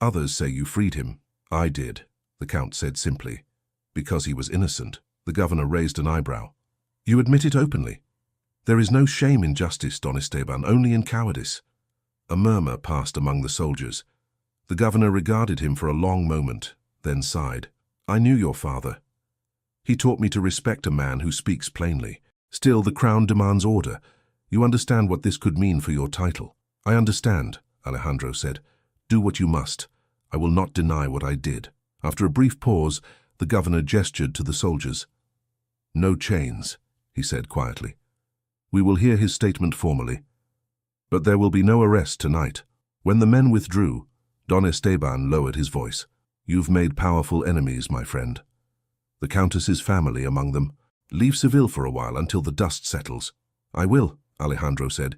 Others say you freed him." "I did," the Count said simply. "Because he was innocent." The governor raised an eyebrow. "You admit it openly. There is no shame in justice, Don Esteban, only in cowardice." A murmur passed among the soldiers. The governor regarded him for a long moment, then sighed. "I knew your father. He taught me to respect a man who speaks plainly. Still, the crown demands order. You understand what this could mean for your title." "I understand," Alejandro said. "Do what you must. I will not deny what I did." After a brief pause, the governor gestured to the soldiers. "No chains," he said quietly. "We will hear his statement formally. But there will be no arrest tonight. When the men withdrew, Don Esteban lowered his voice. You've made powerful enemies, my friend. The Countess's family among them. Leave Seville for a while until the dust settles. I will, Alejandro said,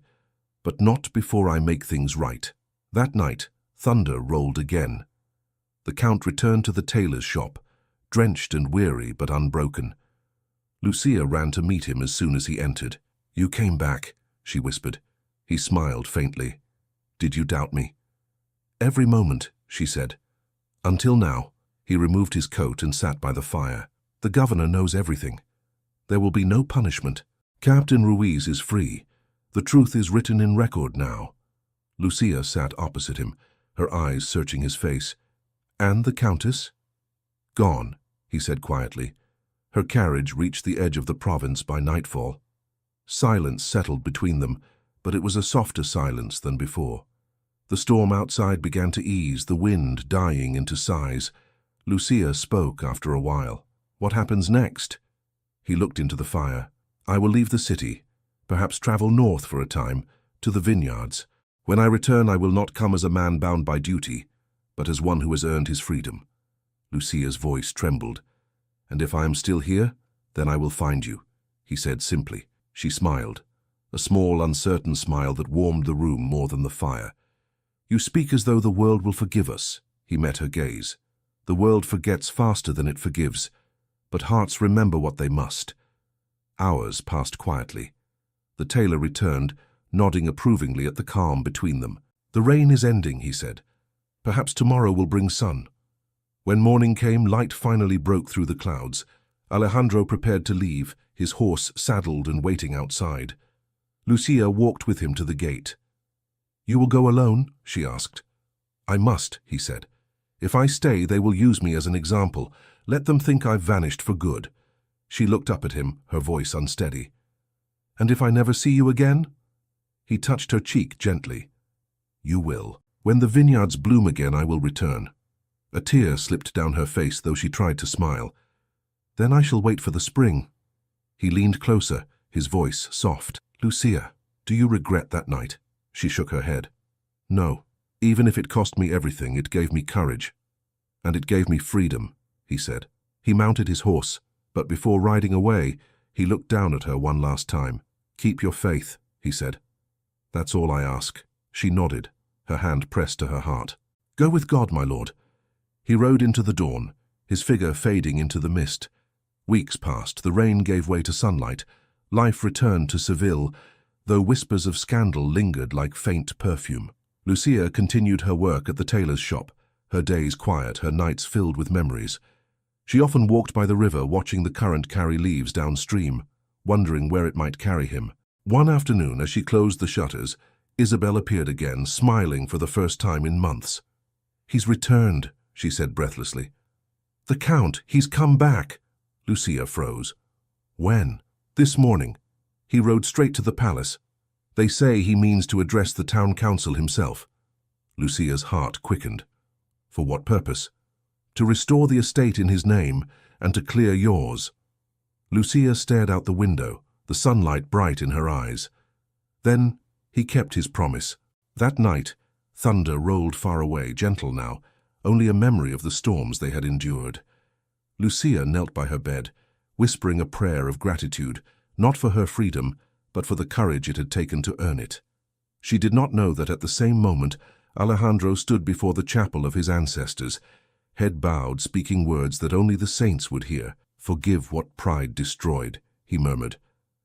but not before I make things right. That night, thunder rolled again. The Count returned to the tailor's shop, drenched and weary but unbroken. Lucia ran to meet him as soon as he entered. You came back, she whispered. He smiled faintly. Did you doubt me? Every moment, she said. Until now. He removed his coat and sat by the fire. The governor knows everything. There will be no punishment. Captain Ruiz is free. The truth is written in record now. Lucia sat opposite him, her eyes searching his face. And the Countess? Gone, he said quietly. Her carriage reached the edge of the province by nightfall. Silence settled between them, but it was a softer silence than before. The storm outside began to ease, the wind dying into sighs. Lucia spoke after a while. What happens next? He looked into the fire. I will leave the city, perhaps travel north for a time, to the vineyards. When I return, I will not come as a man bound by duty, but as one who has earned his freedom. Lucia's voice trembled. And if I am still here, then I will find you, he said simply. She smiled, a small, uncertain smile that warmed the room more than the fire. You speak as though the world will forgive us, he met her gaze. The world forgets faster than it forgives, but hearts remember what they must. Hours passed quietly. The tailor returned, nodding approvingly at the calm between them. The rain is ending, he said. Perhaps tomorrow will bring sun. When morning came, light finally broke through the clouds. Alejandro prepared to leave, his horse saddled and waiting outside. Lucia walked with him to the gate. You will go alone? She asked. I must, he said. If I stay, they will use me as an example. Let them think I've vanished for good. She looked up at him, her voice unsteady. And if I never see you again? He touched her cheek gently. You will. When the vineyards bloom again, I will return. A tear slipped down her face, though she tried to smile. Then I shall wait for the spring. He leaned closer, his voice soft. Lucia, do you regret that night? She shook her head. No. Even if it cost me everything, it gave me courage. And it gave me freedom, he said. He mounted his horse, but before riding away, he looked down at her one last time. Keep your faith, he said. That's all I ask. She nodded, her hand pressed to her heart. Go with God, my lord. He rode into the dawn, his figure fading into the mist. Weeks passed, the rain gave way to sunlight. Life returned to Seville, though whispers of scandal lingered like faint perfume. Lucia continued her work at the tailor's shop, her days quiet, her nights filled with memories. She often walked by the river, watching the current carry leaves downstream, wondering where it might carry him. One afternoon, as she closed the shutters, Isabel appeared again, smiling for the first time in months. He's returned, she said breathlessly. The Count, he's come back. Lucia froze. When? This morning. He rode straight to the palace. They say he means to address the town council himself. Lucia's heart quickened. For what purpose? To restore the estate in his name and to clear yours. Lucia stared out the window, the sunlight bright in her eyes. Then he kept his promise. That night, thunder rolled far away, gentle now, only a memory of the storms they had endured. Lucia knelt by her bed, whispering a prayer of gratitude, not for her freedom, but for the courage it had taken to earn it. She did not know that at the same moment Alejandro stood before the chapel of his ancestors, head bowed, speaking words that only the saints would hear. Forgive what pride destroyed, he murmured,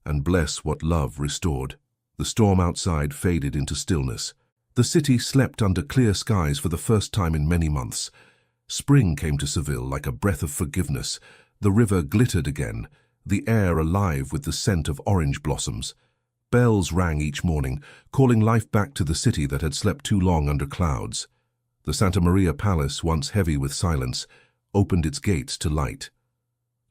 and bless what love restored. The storm outside faded into stillness. The city slept under clear skies for the first time in many months. Spring came to Seville like a breath of forgiveness. The river glittered again, the air alive with the scent of orange blossoms. Bells rang each morning, calling life back to the city that had slept too long under clouds. The Santa Maria Palace, once heavy with silence, opened its gates to light.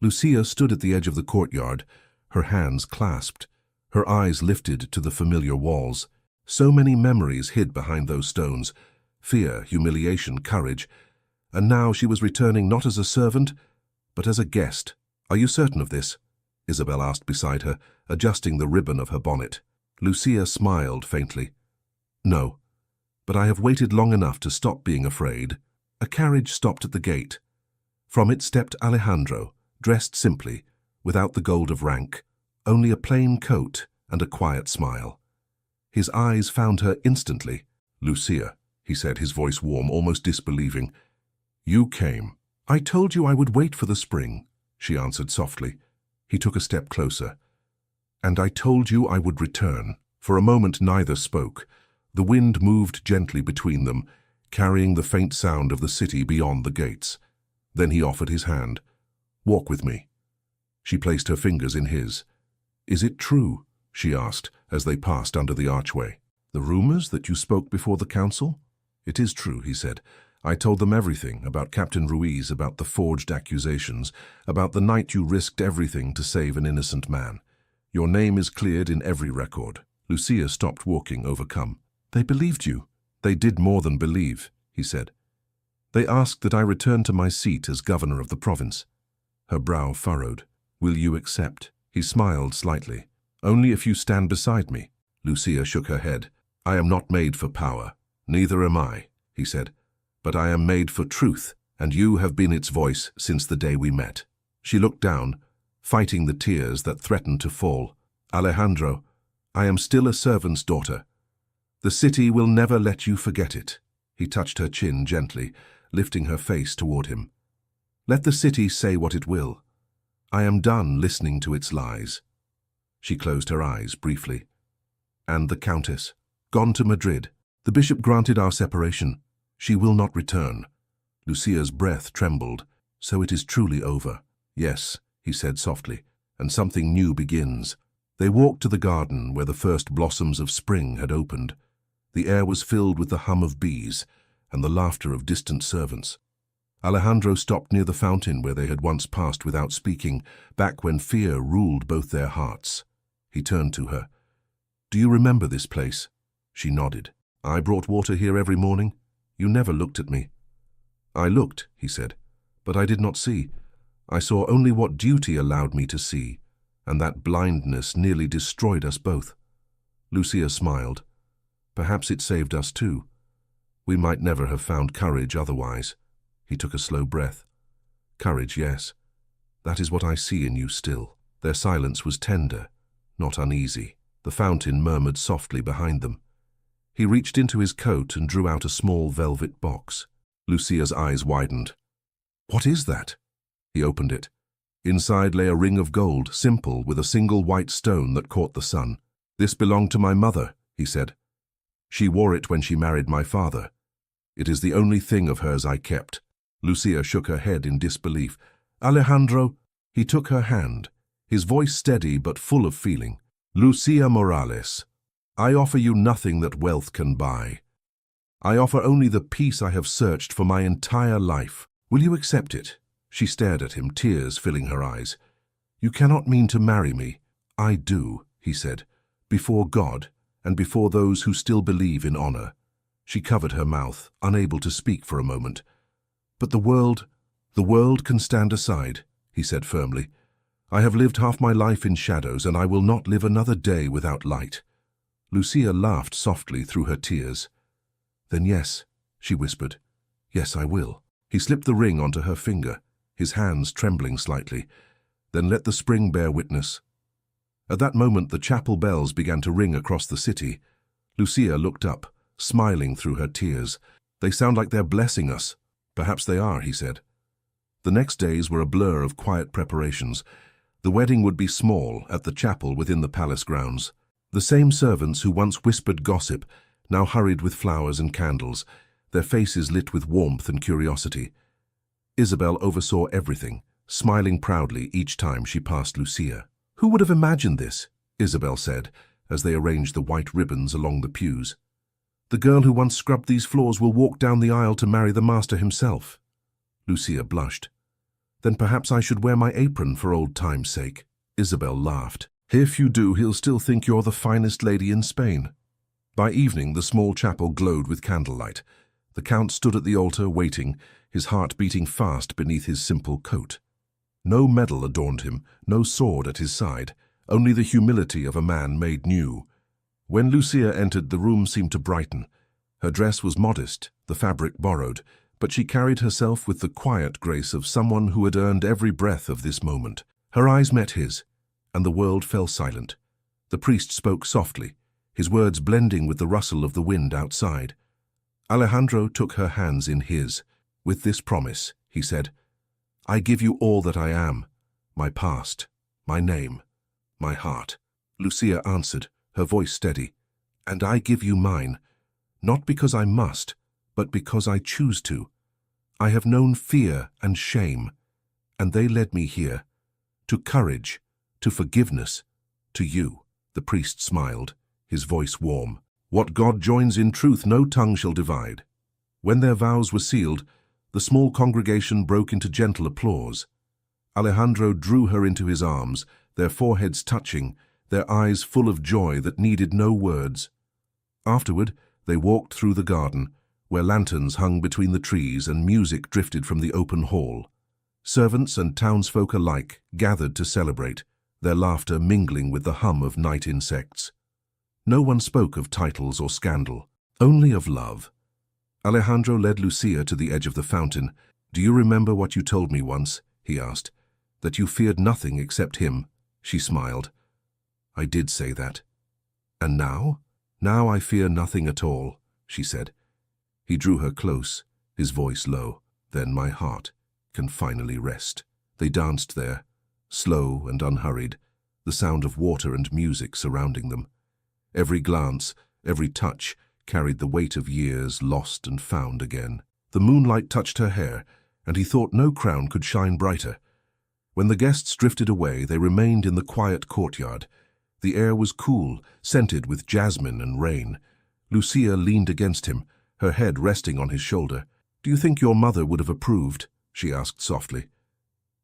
Lucia stood at the edge of the courtyard, her hands clasped, her eyes lifted to the familiar walls. So many memories hid behind those stones, fear, humiliation, courage, and now she was returning not as a servant, but as a guest. Are you certain of this? Isabel asked beside her, adjusting the ribbon of her bonnet. Lucia smiled faintly. No, but I have waited long enough to stop being afraid. A carriage stopped at the gate. From it stepped Alejandro, dressed simply, without the gold of rank, only a plain coat and a quiet smile. His eyes found her instantly. "Lucia," he said, his voice warm, almost disbelieving. "You came." "I told you I would wait for the spring," she answered softly. He took a step closer. "And I told you I would return." For a moment neither spoke. The wind moved gently between them, carrying the faint sound of the city beyond the gates. Then he offered his hand. "Walk with me." She placed her fingers in his. "Is it true?" she asked as they passed under the archway. "The rumors that you spoke before the council?" "It is true," he said. "I told them everything, about Captain Ruiz, about the forged accusations, about the night you risked everything to save an innocent man. Your name is cleared in every record." Lucia stopped walking, overcome. "They believed you." "They did more than believe," he said. "They asked that I return to my seat as governor of the province." Her brow furrowed. "Will you accept?" He smiled slightly. "Only if you stand beside me." Lucia shook her head. "I am not made for power. Neither am I," he said. "But I am made for truth, and you have been its voice since the day we met." She looked down, fighting the tears that threatened to fall. "Alejandro, I am still a servant's daughter. The city will never let you forget it." He touched her chin gently, lifting her face toward him. "Let the city say what it will. I am done listening to its lies." She closed her eyes briefly. "And the Countess?" "Gone to Madrid. The bishop granted our separation. She will not return." Lucia's breath trembled. "So it is truly over." "Yes," he said softly, "and something new begins." They walked to the garden where the first blossoms of spring had opened. The air was filled with the hum of bees and the laughter of distant servants. Alejandro stopped near the fountain where they had once passed without speaking, back when fear ruled both their hearts. He turned to her. "Do you remember this place?" She nodded. "I brought water here every morning. You never looked at me." "I looked," he said, "but I did not see. I saw only what duty allowed me to see, and that blindness nearly destroyed us both." Lucia smiled. "Perhaps it saved us too. We might never have found courage otherwise." He took a slow breath. "Courage, yes. That is what I see in you still." Their silence was tender, not uneasy. The fountain murmured softly behind them. He reached into his coat and drew out a small velvet box. Lucia's eyes widened. "What is that?" He opened it. Inside lay a ring of gold, simple, with a single white stone that caught the sun. "This belonged to my mother," he said. "She wore it when she married my father. It is the only thing of hers I kept." Lucia shook her head in disbelief. "Alejandro," he took her hand, his voice steady but full of feeling. "Lucia Morales, I offer you nothing that wealth can buy. I offer only the peace I have searched for my entire life. Will you accept it?" She stared at him, tears filling her eyes. "You cannot mean to marry me." "I do," he said, "before God and before those who still believe in honor." She covered her mouth, unable to speak for a moment. "But the world can stand aside," he said firmly. "I have lived half my life in shadows, and I will not live another day without light." Lucia laughed softly through her tears. "Then yes," she whispered. "Yes, I will." He slipped the ring onto her finger, his hands trembling slightly. "Then let the spring bear witness." At that moment the chapel bells began to ring across the city. Lucia looked up, smiling through her tears. "They sound like they're blessing us." "Perhaps they are," he said. The next days were a blur of quiet preparations. The wedding would be small, at the chapel within the palace grounds. The same servants who once whispered gossip now hurried with flowers and candles, their faces lit with warmth and curiosity. Isabel oversaw everything, smiling proudly each time she passed Lucia. "Who would have imagined this?" Isabel said, as they arranged the white ribbons along the pews. "The girl who once scrubbed these floors will walk down the aisle to marry the master himself." Lucia blushed. "Then perhaps I should wear my apron for old time's sake." Isabel laughed. "If you do, he'll still think you're the finest lady in Spain." By evening, the small chapel glowed with candlelight. The Count stood at the altar, waiting, his heart beating fast beneath his simple coat. No medal adorned him, no sword at his side, only the humility of a man made new. When Lucia entered, the room seemed to brighten. Her dress was modest, the fabric borrowed, but she carried herself with the quiet grace of someone who had earned every breath of this moment. Her eyes met his, and the world fell silent. The priest spoke softly, his words blending with the rustle of the wind outside. Alejandro took her hands in his. "With this promise," he said, "I give you all that I am, my past, my name, my heart." Lucia answered, her voice steady, "And I give you mine, not because I must, but because I choose to. I have known fear and shame, and they led me here, to courage, to forgiveness, to you." The priest smiled, his voice warm. "What God joins in truth, no tongue shall divide." When their vows were sealed, the small congregation broke into gentle applause. Alejandro drew her into his arms, their foreheads touching, their eyes full of joy that needed no words. Afterward, they walked through the garden, where lanterns hung between the trees and music drifted from the open hall. Servants and townsfolk alike gathered to celebrate, their laughter mingling with the hum of night insects. No one spoke of titles or scandal, only of love. Alejandro led Lucia to the edge of the fountain. "Do you remember what you told me once?" he asked. "That you feared nothing except him?" She smiled. "I did say that." "And now?" "Now I fear nothing at all," she said. He drew her close, his voice low. "Then my heart can finally rest." They danced there, slow and unhurried, the sound of water and music surrounding them. Every glance, every touch, carried the weight of years lost and found again. The moonlight touched her hair, and he thought no crown could shine brighter. When the guests drifted away, they remained in the quiet courtyard. The air was cool, scented with jasmine and rain. Lucia leaned against him, her head resting on his shoulder. "Do you think your mother would have approved?" she asked softly.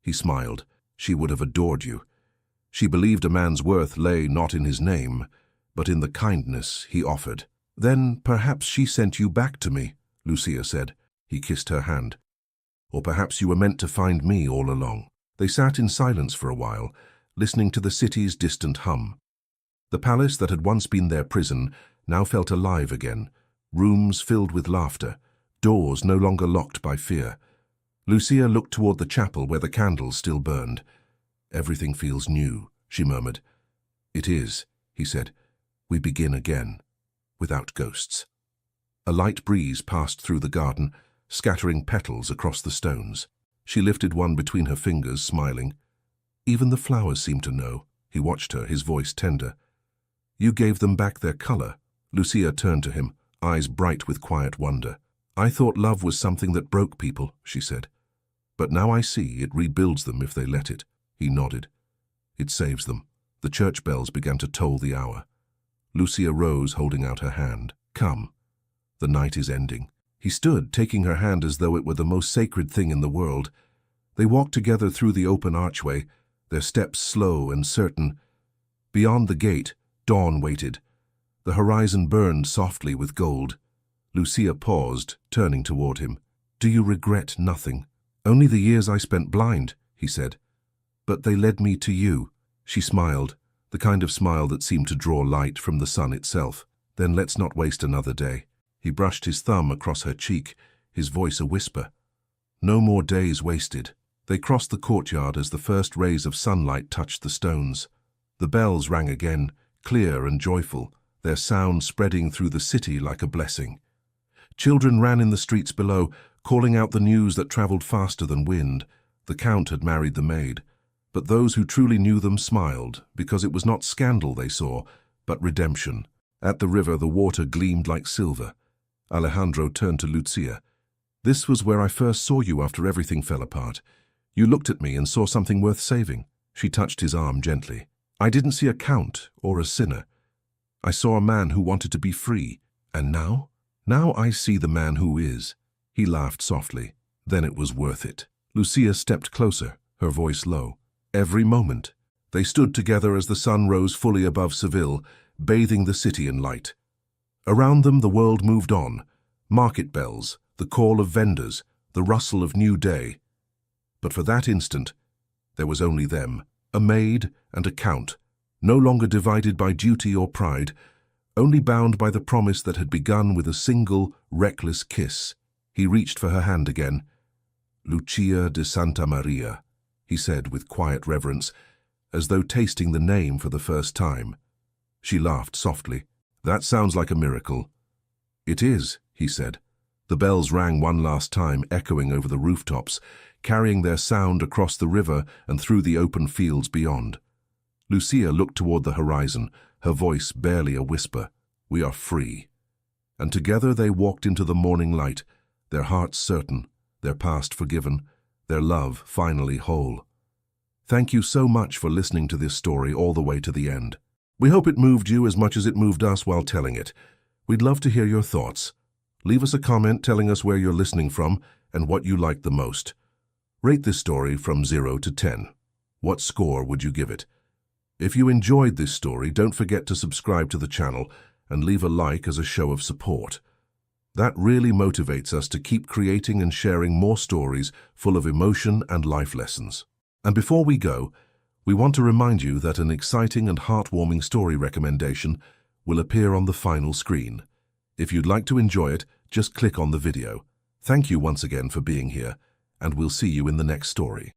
He smiled. "She would have adored you. She believed a man's worth lay not in his name, but in the kindness he offered." "Then perhaps she sent you back to me," Lucia said. He kissed her hand. "Or perhaps you were meant to find me all along." They sat in silence for a while, listening to the city's distant hum. The palace that had once been their prison now felt alive again, rooms filled with laughter, doors no longer locked by fear. Lucia looked toward the chapel where the candles still burned. "Everything feels new," she murmured. "It is," he said. "We begin again, without ghosts." A light breeze passed through the garden, scattering petals across the stones. She lifted one between her fingers, smiling. "Even the flowers seem to know." He watched her, his voice tender. "You gave them back their color." Lucia turned to him, eyes bright with quiet wonder. "I thought love was something that broke people," she said. "But now I see it rebuilds them if they let it." He nodded. "It saves them." The church bells began to toll the hour. Lucia rose, holding out her hand. "Come. The night is ending." He stood, taking her hand as though it were the most sacred thing in the world. They walked together through the open archway, their steps slow and certain. Beyond the gate, dawn waited. The horizon burned softly with gold. Lucia paused, turning toward him. "Do you regret nothing?" "Only the years I spent blind," he said. "But they led me to you." She smiled, the kind of smile that seemed to draw light from the sun itself. "Then let's not waste another day." He brushed his thumb across her cheek, his voice a whisper. "No more days wasted." They crossed the courtyard as the first rays of sunlight touched the stones. The bells rang again, clear and joyful, their sound spreading through the city like a blessing. Children ran in the streets below, calling out the news that traveled faster than wind. The Count had married the Maid. But those who truly knew them smiled, because it was not scandal they saw, but redemption. At the river, the water gleamed like silver. Alejandro turned to Lucia. "This was where I first saw you after everything fell apart. You looked at me and saw something worth saving." She touched his arm gently. "I didn't see a count or a sinner. I saw a man who wanted to be free. And now? Now I see the man who is." He laughed softly. "Then it was worth it." Lucia stepped closer, her voice low. Every moment. They stood together as the sun rose fully above Seville, bathing the city in light. Around them the world moved on. Market bells, the call of vendors, the rustle of new day. But for that instant, there was only them, a maid and a count, no longer divided by duty or pride, only bound by the promise that had begun with a single, reckless kiss. He reached for her hand again. "Lucia de Santa Maria," he said with quiet reverence, as though tasting the name for the first time. She laughed softly. "That sounds like a miracle." "It is," he said. The bells rang one last time, echoing over the rooftops, carrying their sound across the river and through the open fields beyond. Lucia looked toward the horizon, her voice barely a whisper. "We are free." And together they walked into the morning light, their hearts certain, their past forgiven, their love finally whole. Thank you so much for listening to this story all the way to the end. We hope it moved you as much as it moved us while telling it. We'd love to hear your thoughts. Leave us a comment telling us where you're listening from and what you liked the most. Rate this story from 0 to 10. What score would you give it? If you enjoyed this story, don't forget to subscribe to the channel and leave a like as a show of support. That really motivates us to keep creating and sharing more stories full of emotion and life lessons. And before we go, we want to remind you that an exciting and heartwarming story recommendation will appear on the final screen. If you'd like to enjoy it, just click on the video. Thank you once again for being here, and we'll see you in the next story.